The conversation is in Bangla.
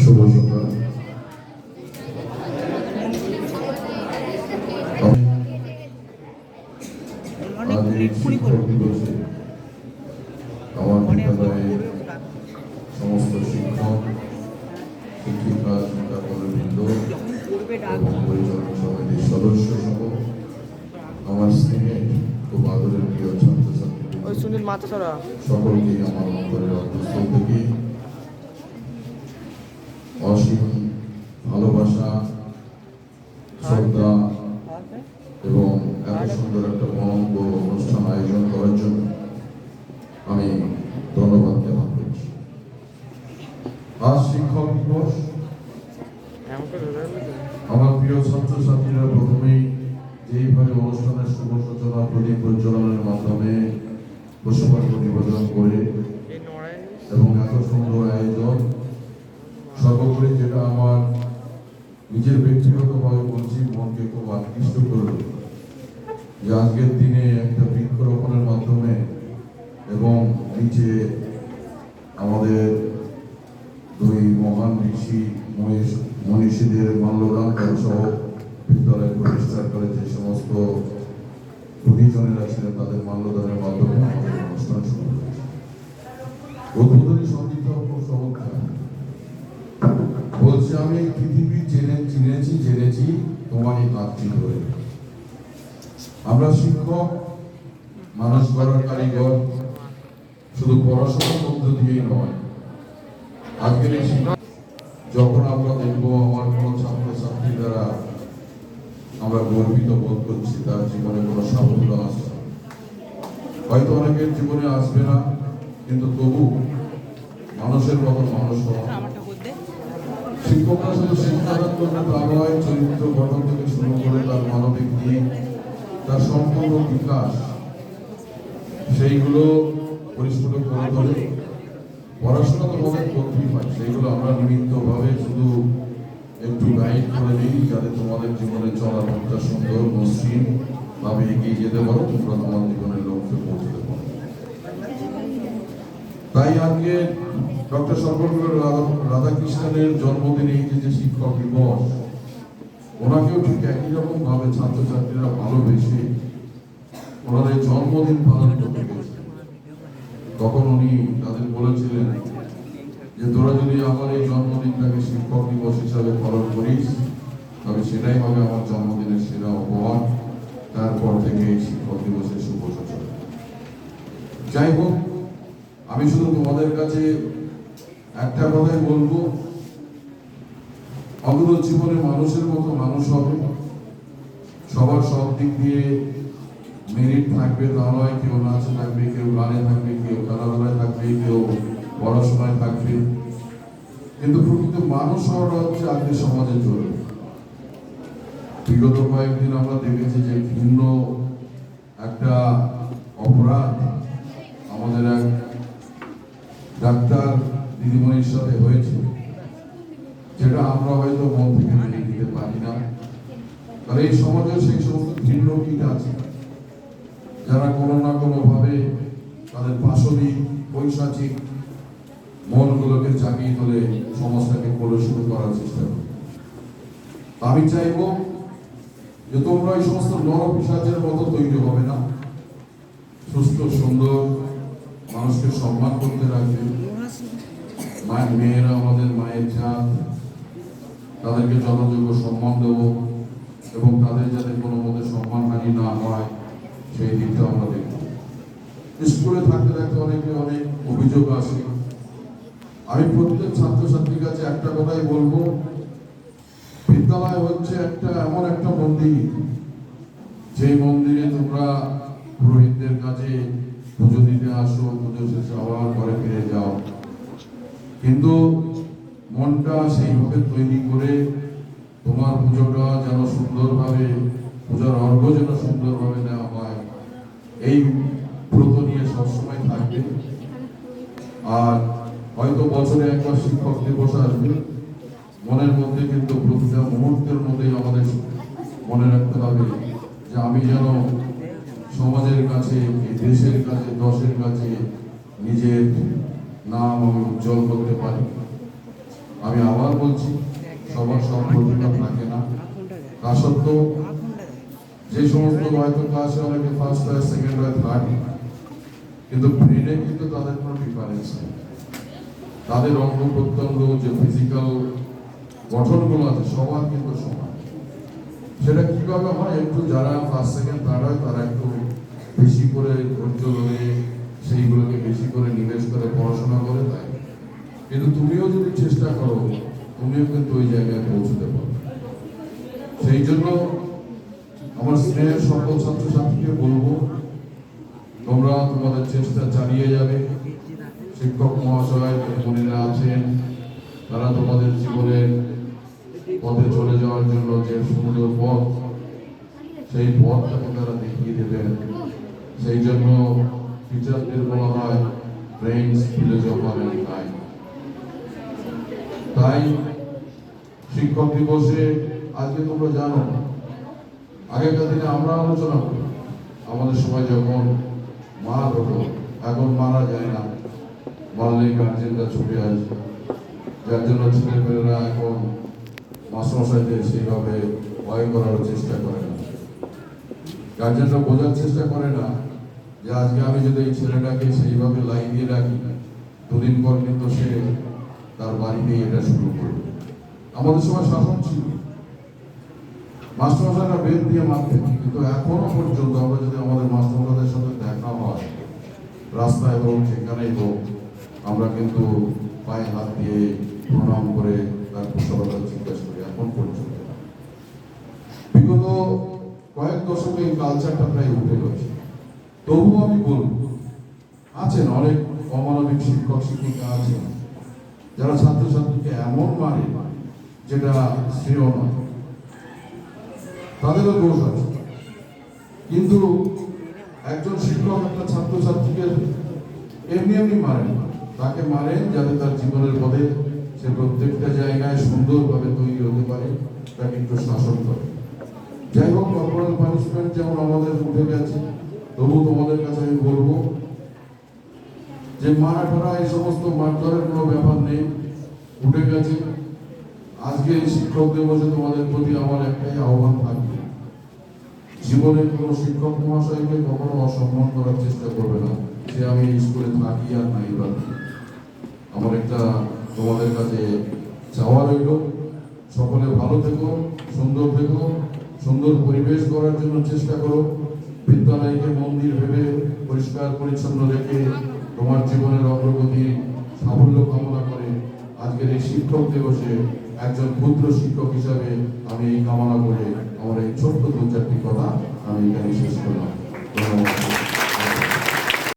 শুভ সকাল। আজ এই শিক্ষক দিবসে আমার বিদ্যালয়ে সমস্ত শিক্ষক, শিক্ষিকা, শিক্ষাকর্মীবৃন্দ এবং পরিচালনা সমিতির সদস্য সহ আমার স্নেহের খুব আদরের প্রিয় ছাত্রছাত্রী সকলকে আমার অন্তরের অন্তঃস্থল থেকে অসীম ভালোবাসা, শ্রদ্ধা এবং এত সুন্দর একটা মনোজ্ঞ অনুষ্ঠান আয়োজন করার জন্য আমি ধন্যবাদ জ্ঞাপন করছি। আজ শিক্ষক দিবস। আমার প্রিয় ছাত্রছাত্রীরা প্রথমেই যেইভাবে অনুষ্ঠানের শুভ সূচনা প্রদীপ প্রজ্বলনের মাধ্যমে পুষ্পার্ঘ নিবেদন করে এবং এত সুন্দর আয়োজন, সর্বোপরি যেটা আমার নিজের ব্যক্তিগতভাবে বলছি, মনকে খুব আকৃষ্ট করল যে আজকের দিনে একটা বৃক্ষরোপণের মাধ্যমে এবং নিচে আমাদের দুই মহান ঋষি মনীষীদের মাল্যদান সহ বিদ্যালয় প্রতিষ্ঠার করে যে সমস্ত গুণীজনেরা ছিলেন তাদের মাল্যদানের মাধ্যমে আমাদের অনুষ্ঠান শুরু হয়েছে। উদ্বোধনী সঙ্গীত খুব চমৎকার বলছে, আমি পৃথিবী জেনেছি তোমারই কাজটি ধরে। আমরা শিক্ষক, মানুষ গড়ার কারিগর, শুধু পড়াশোনার মধ্য দিয়েই নয়। আজকের এই শিক্ষা যখন আমরা দেখবো আমার কোনো ছাত্রছাত্রী দ্বারা আমরা গর্বিত বোধ করছি, তার জীবনে কোনো সাফল্য আসছে, হয়তো অনেকের জীবনে আসবে না, কিন্তু তবু মানুষের মতো মানুষ হওয়া। শিক্ষকরা শুধু শিক্ষাদান করবে তা নয়, চরিত্র গঠন থেকে শুরু করে তার মানবিক দিক, তার সম্পূর্ণ বিকাশ, সেইগুলো পরিস্ফুট করে তোলে। পড়াশোনা তো আমাদের করতেই হয়, সেইগুলো আমরা নিমিত্তভাবে শুধু একটু গাইড করে দিই, যাতে তোমাদের জীবনে চলার পথটা সুন্দর মসৃণ ভাবে এগিয়ে যেতে পারো, তোমরা তোমার জীবনের লক্ষ্যে পৌঁছতে পারো। তাই আজকে ডক্টর সর্বপল্লী রাধাকৃষ্ণনের জন্মদিনে এই যে শিক্ষক দিবস, ওনাকেও ঠিক একই রকম ভাবে ছাত্রছাত্রীরা ভালোবেসে ওনার এই জন্মদিন পালন করতে গেছে। তখন উনি তাদের বলেছিলেন যে তোরা যদি আমার এই জন্মদিনটাকে শিক্ষক দিবস হিসাবে পালন করিস, তবে সেটাই হবে আমার জন্মদিনের সেরা উপহার। তারপর থেকে এই শিক্ষক দিবসের শুভ সূচনা। যাই হোক, আমি শুধু তোমাদের কাছে একটা কথাই বলবো, অগ্রজ জীবনে মানুষের মতো মানুষ হবে, সবার সব দিক দিয়ে মেরিট থাকবে তা নয়। কেউ নাচে থাকবে, কেউ গানে থাকবে, কেউ খেলাধুলায় থাকবে, কেউ পড়াশোনায় থাকবে, কিন্তু প্রকৃত মানুষ হওয়াটা হচ্ছে আজকের সমাজের জরুরি। বিগত কয়েকদিন আমরা দেখেছি যে ভিন্ন একটা অপরাধ আমাদের এক ডাক্তার দিদিমণির সাথে হয়েছে, যেটা আমরা হয়তো মন থেকে মেনে নিতে পারি না। আর এই সমাজে সেই সমস্ত ভিন্ন কীট আছে, যারা কোনো না কোনো ভাবে তাদের পাশবিক পৈশাচিক মনগুলোকে জাগিয়ে তোলে, সমাজটাকে কলুষিত করার চেষ্টা করে। আমি চাইব যে তোমরা এই সমস্ত নরপিশাচের মতো তৈরি হবে না, সুস্থ সুন্দর মানুষকে সম্মান করতে রাখবে। মায়ের মেয়েরা আমাদের মায়ের জাত, তাদেরকে যথাযোগ্য সম্মান দেব এবং তাদের যাতে কোনো মতে সম্মানহানি না হয় সেই দিকটা আমরা দেখব। স্কুলে থাকতে থাকতে অনেকে অনেক অভিযোগ আসে। আমি প্রত্যেক ছাত্রছাত্রীর কাছে একটা কথাই বলবো, বিদ্যালয় হচ্ছে এমন একটা মন্দির, যে মন্দিরে তোমরা পুরোহিতদের কাছে পুজো দিতে আসো, পুজো শেষে আবার ঘরে ফিরে যাও, কিন্তু মনটা সেইভাবে তৈরি করে তোমার পুজোটা যেন সুন্দরভাবে, পূজার অর্ঘ্য যেন সুন্দরভাবে নেওয়া হয়, এই ব্রত নিয়ে সবসময় থাকবে। আর হয়তো বছরে একবার শিক্ষক দিবস আসবে, মনের মধ্যে কিন্তু প্রতিটা মুহূর্তের মধ্যেই আমাদের মনে রাখতে হবে যে আমি যেন সমাজের কাছে, দেশের কাছে, দশের কাছে নিজের নাম আমি উজ্জ্বল করতে পারি। আমি আবার বলছি, সবার সব প্রতিভা থাকে না। তা সত্ত্বেও যে সমস্ত হয়তো ক্লাসে অনেকে ফার্স্ট হয়, সেকেন্ড হয়, থার্ড, কিন্তু ব্রেনে কিন্তু তাদের কোনো ডিফারেন্স নেই। তাদের অঙ্গ প্রত্যঙ্গ যে ফিজিক্যাল গঠনগুলো আছে সবার কিন্তু সমান। সেটা কিভাবে হয়, একটু যারা ফার্স্ট সেকেন্ড থার্ড হয় তারা একটু বেশি করে ধৈর্য ধরে সেইগুলোকে বেশি করে নিবেশ করে পড়াশোনা করে, তাই। কিন্তু তুমিও যদি চেষ্টা করো, তুমিও কিন্তু ওই জায়গায় পৌঁছতে পারো। সেই জন্য আমার স্নেহের সকল ছাত্রছাত্রীকে বলবো, তোমরা তোমাদের চেষ্টা চালিয়ে যাবে। শিক্ষক মহাশয় মনিরা আছেন, তারা তোমাদের জীবনের পথে চলে যাওয়ার জন্য যে সুন্দর পথ, সেই পথটাকে তারা দেখিয়ে দেবেন। সেই জন্য টিচারদের বলা হয় ব্রেইনস ফিলোসফার এন্ড গাইড। তাই শিক্ষক দিবসে আজকে তোমরা জানো, আগেকার দিনে আমরা আলোচনা করি, আমাদের সময় যখন মার হতো, এখন মারা যায় না, মারলেই গার্জেনরা ছুটে আসে, যার জন্য ছেলেমেয়েরা এখন মাস্টারমশাইদের সেইভাবে ভয় করার চেষ্টা করে না। গার্জেনরা বোঝার চেষ্টা করে না যে আজকে আমি যদি এই ছেলেটাকে সেইভাবে লাইন দিয়ে রাখি, দুদিন পর কিন্তু সে তার বাড়িতেই এটা শুরু করবে। আমাদের সময় শাসন ছিল, মাস্টারমশাইরা বেদ দিয়ে মারতেন, কিন্তু এখনো পর্যন্ত আমরা যদি আমাদের মাস্টারমশাইদের সাথে দেখা হয় রাস্তায় হোক যেখানেই হোক, আমরা কিন্তু পায়ে হাত দিয়ে প্রণাম করে তার কুশলতা জিজ্ঞেস করি এখন পর্যন্ত। বিগত কয়েক দশকে এই কালচারটা প্রায় উঠে গেছে। তবুও আমি বলবো, আছেন অনেক অমানবিক শিক্ষক শিক্ষিকা আছেন যারা ছাত্রছাত্রীকে এমন মারে যেটা শ্রেয় নয়, তাদেরও দোষ আছে। কিন্তু একজন শিক্ষক একটা ছাত্রছাত্রীকে এমনি এমনি মারেন না, তাকে মারেন যাতে তার জীবনের পথে সে প্রত্যেকটা জায়গায় সুন্দরভাবে তৈরি হতে পারে, তাকে একটু শাসন করে। যাই হোক, কর্পোরাল পানিশমেন্ট যেমন আমাদের উঠে গেছে, তবু তোমাদের কাছে আমি বলবো যে মারা ঠারা এই সমস্ত মারধরের কোনো ব্যাপার নেই, উঠে গেছে। আজকে এই শিক্ষক দিবসে তোমাদের প্রতি আমার একটাই আহ্বান থাকবে, জীবনের কোনো শিক্ষক মহাশয়কে কখনো অসম্মান করার চেষ্টা করবে না, যে আমি স্কুলে থাকি আর নাই বা। আমার একটা তোমাদের কাছে চাওয়া রইল, সকলে ভালো থেকো, সুন্দর থেকো, সুন্দর পরিবেশ গড়ার জন্য চেষ্টা করো। বিদ্যালয়কে মন্দির ভেবে পরিষ্কার পরিচ্ছন্ন রেখে তোমার জীবনের অগ্রগতি সাফল্য কামনা করে আজকের এই শিক্ষক দিবসে একজন ক্ষুদ্র শিক্ষক হিসাবে আমি এই কামনা করে আমার এই ছোট্ট দু চারটি কথা আমি এখানে শেষ করলাম।